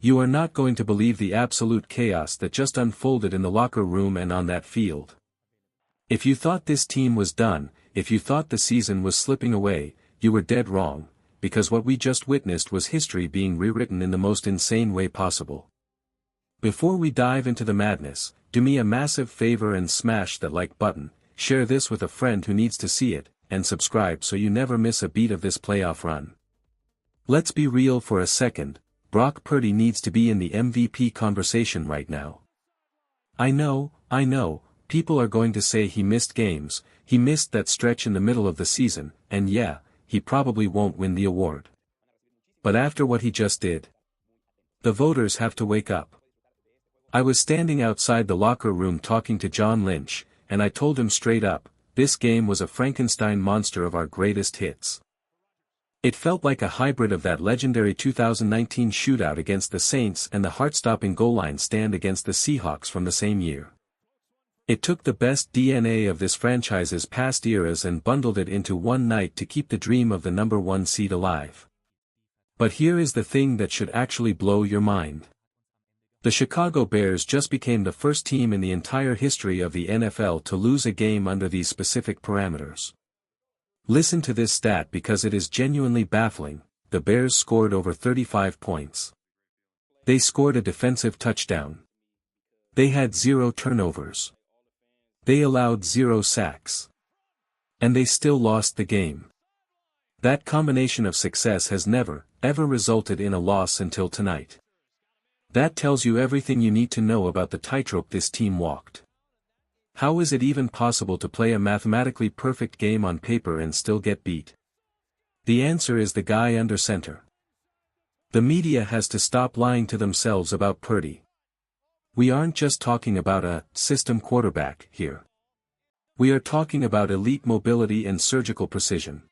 You are not going to believe the absolute chaos that just unfolded in the locker room and on that field. If you thought this team was done, if you thought the season was slipping away, you were dead wrong, because what we just witnessed was history being rewritten in the most insane way possible. Before we dive into the madness, do me a massive favor and smash that like button, share this with a friend who needs to see it, and subscribe so you never miss a beat of this playoff run. Let's be real for a second. Brock Purdy needs to be in the MVP conversation right now. I know, people are going to say he missed games, he missed that stretch in the middle of the season, and yeah, he probably won't win the award. But after what he just did, the voters have to wake up. I was standing outside the locker room talking to John Lynch, and I told him straight up, this game was a Frankenstein monster of our greatest hits. It felt like a hybrid of that legendary 2019 shootout against the Saints and the heart-stopping goal line stand against the Seahawks from the same year. It took the best DNA of this franchise's past eras and bundled it into one night to keep the dream of the number one seed alive. But here is the thing that should actually blow your mind. The Chicago Bears just became the first team in the entire history of the NFL to lose a game under these specific parameters. Listen to this stat because it is genuinely baffling. The Bears scored over 35 points. They scored a defensive touchdown. They had 0 turnovers. They allowed 0 sacks. And they still lost the game. That combination of success has never, ever resulted in a loss until tonight. That tells you everything you need to know about the tightrope this team walked. How is it even possible to play a mathematically perfect game on paper and still get beat? The answer is the guy under center. The media has to stop lying to themselves about Purdy. We aren't just talking about a system quarterback here. We are talking about elite mobility and surgical precision.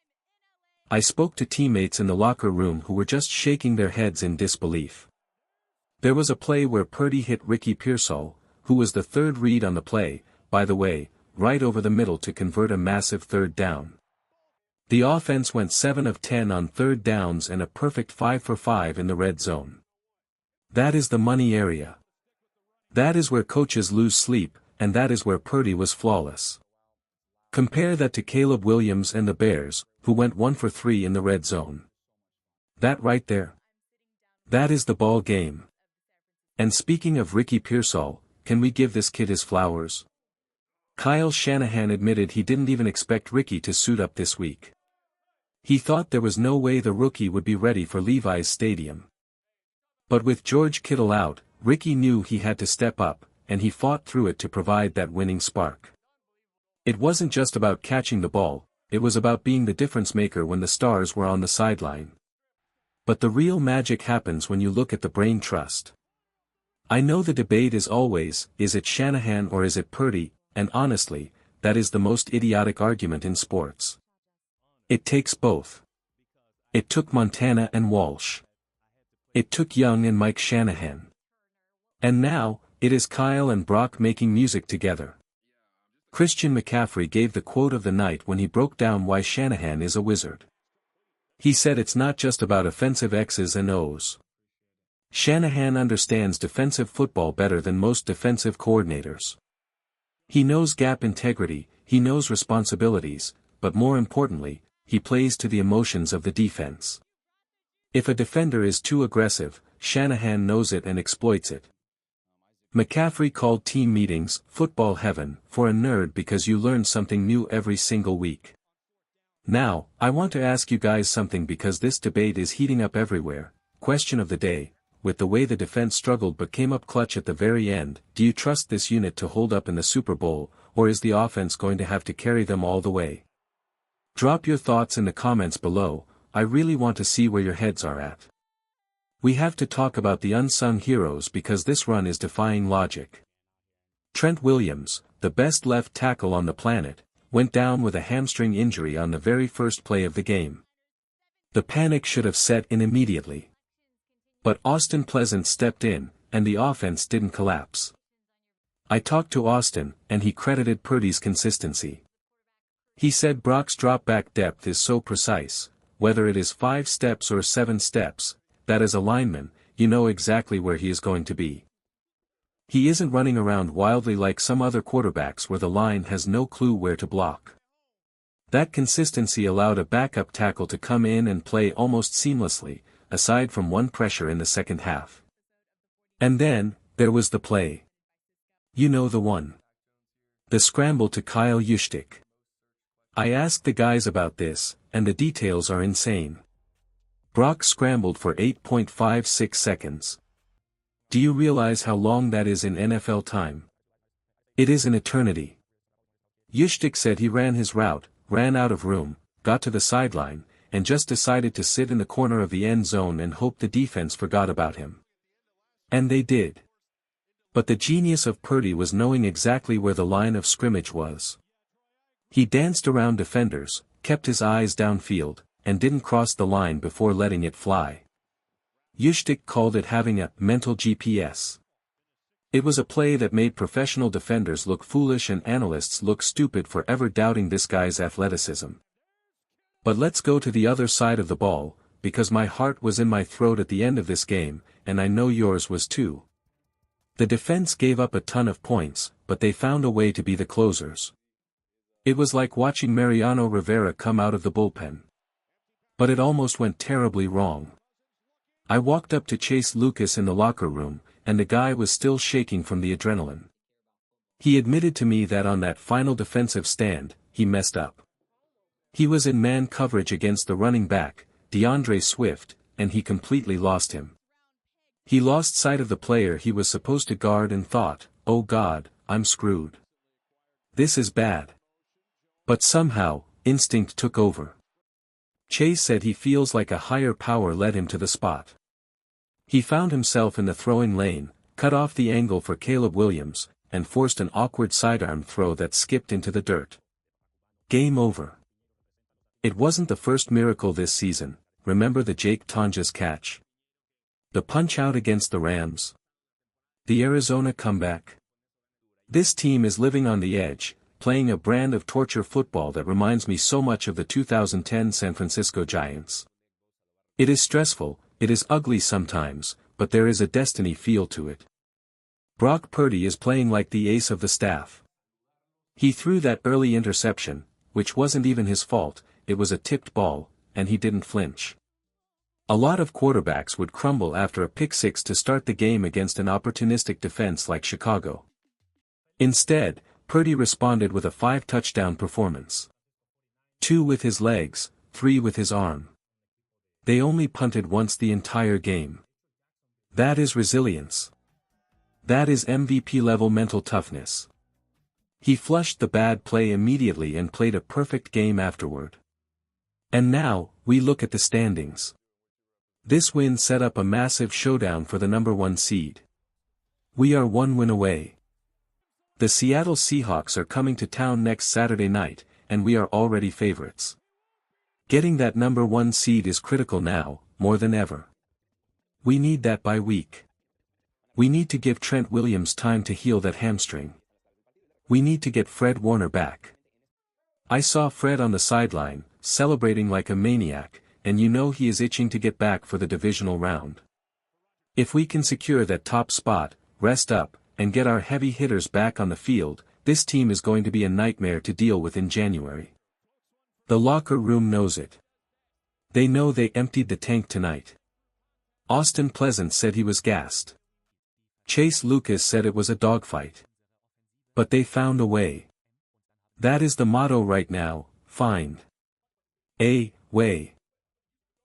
I spoke to teammates in the locker room who were just shaking their heads in disbelief. There was a play where Purdy hit Ricky Pearsall, who was the third read on the play, by the way, right over the middle to convert a massive third down. The offense went 7 of 10 on third downs and a perfect 5 for 5 in the red zone. That is the money area. That is where coaches lose sleep, and that is where Purdy was flawless. Compare that to Caleb Williams and the Bears, who went 1 for 3 in the red zone. That right there. That is the ball game. And speaking of Ricky Pearsall, can we give this kid his flowers? Kyle Shanahan admitted he didn't even expect Ricky to suit up this week. He thought there was no way the rookie would be ready for Levi's Stadium. But with George Kittle out, Ricky knew he had to step up, and he fought through it to provide that winning spark. It wasn't just about catching the ball, it was about being the difference maker when the stars were on the sideline. But the real magic happens when you look at the brain trust. I know the debate is always, is it Shanahan or is it Purdy? And honestly, that is the most idiotic argument in sports. It takes both. It took Montana and Walsh. It took Young and Mike Shanahan. And now, it is Kyle and Brock making music together. Christian McCaffrey gave the quote of the night when he broke down why Shanahan is a wizard. He said it's not just about offensive X's and O's. Shanahan understands defensive football better than most defensive coordinators. He knows gap integrity, he knows responsibilities, but more importantly, he plays to the emotions of the defense. If a defender is too aggressive, Shanahan knows it and exploits it. McCaffrey called team meetings football heaven for a nerd because you learn something new every single week. Now, I want to ask you guys something because this debate is heating up everywhere. Question of the day. With the way the defense struggled but came up clutch at the very end, do you trust this unit to hold up in the Super Bowl, or is the offense going to have to carry them all the way? Drop your thoughts in the comments below. I really want to see where your heads are at. We have to talk about the unsung heroes because this run is defying logic. Trent Williams, the best left tackle on the planet, went down with a hamstring injury on the very first play of the game. The panic should have set in immediately. But Austin Pleasant stepped in, and the offense didn't collapse. I talked to Austin, and he credited Purdy's consistency. He said Brock's drop-back depth is so precise, whether it is 5 steps or 7 steps, that as a lineman, you know exactly where he is going to be. He isn't running around wildly like some other quarterbacks where the line has no clue where to block. That consistency allowed a backup tackle to come in and play almost seamlessly, aside from one pressure in the second half. And then, there was the play. You know the one. The scramble to Kyle Juszczyk. I asked the guys about this, and the details are insane. Brock scrambled for 8.56 seconds. Do you realize how long that is in NFL time? It is an eternity. Juszczyk said he ran his route, ran out of room, got to the sideline, and just decided to sit in the corner of the end zone and hope the defense forgot about him. And they did. But the genius of Purdy was knowing exactly where the line of scrimmage was. He danced around defenders, kept his eyes downfield, and didn't cross the line before letting it fly. Juszczyk called it having a mental GPS. It was a play that made professional defenders look foolish and analysts look stupid for ever doubting this guy's athleticism. But let's go to the other side of the ball, because my heart was in my throat at the end of this game, and I know yours was too. The defense gave up a ton of points, but they found a way to be the closers. It was like watching Mariano Rivera come out of the bullpen. But it almost went terribly wrong. I walked up to Chase Lucas in the locker room, and the guy was still shaking from the adrenaline. He admitted to me that on that final defensive stand, he messed up. He was in man coverage against the running back, DeAndre Swift, and he completely lost him. He lost sight of the player he was supposed to guard and thought, "Oh God, I'm screwed. This is bad." But somehow, instinct took over. Chase said he feels like a higher power led him to the spot. He found himself in the throwing lane, cut off the angle for Caleb Williams, and forced an awkward sidearm throw that skipped into the dirt. Game over. It wasn't the first miracle this season. Remember the Jake Tonjes catch? The punch-out against the Rams? The Arizona comeback? This team is living on the edge, playing a brand of torture football that reminds me so much of the 2010 San Francisco Giants. It is stressful, it is ugly sometimes, but there is a destiny feel to it. Brock Purdy is playing like the ace of the staff. He threw that early interception, which wasn't even his fault, it was a tipped ball, and he didn't flinch. A lot of quarterbacks would crumble after a pick-six to start the game against an opportunistic defense like Chicago. Instead, Purdy responded with a 5-touchdown performance. 2 with his legs, 3 with his arm. They only punted once the entire game. That is resilience. That is MVP-level mental toughness. He flushed the bad play immediately and played a perfect game afterward. And now, we look at the standings. This win set up a massive showdown for the number 1 seed. We are 1 win away. The Seattle Seahawks are coming to town next Saturday night, and we are already favorites. Getting that number 1 seed is critical now, more than ever. We need that bye week. We need to give Trent Williams time to heal that hamstring. We need to get Fred Warner back. I saw Fred on the sideline, celebrating like a maniac, and you know he is itching to get back for the divisional round. If we can secure that top spot, rest up, and get our heavy hitters back on the field, this team is going to be a nightmare to deal with in January. The locker room knows it. They know they emptied the tank tonight. Austin Pleasant said he was gassed. Chase Lucas said it was a dogfight. But they found a way. That is the motto right now, find a way.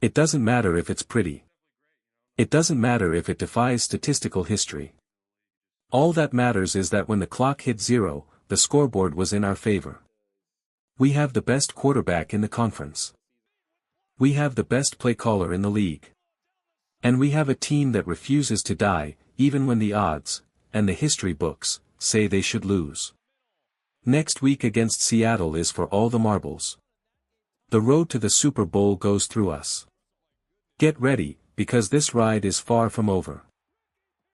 It doesn't matter if it's pretty. It doesn't matter if it defies statistical history. All that matters is that when the clock hit 0, the scoreboard was in our favor. We have the best quarterback in the conference. We have the best play caller in the league. And we have a team that refuses to die, even when the odds, and the history books, say they should lose. Next week against Seattle is for all the marbles. The road to the Super Bowl goes through us. Get ready, because this ride is far from over.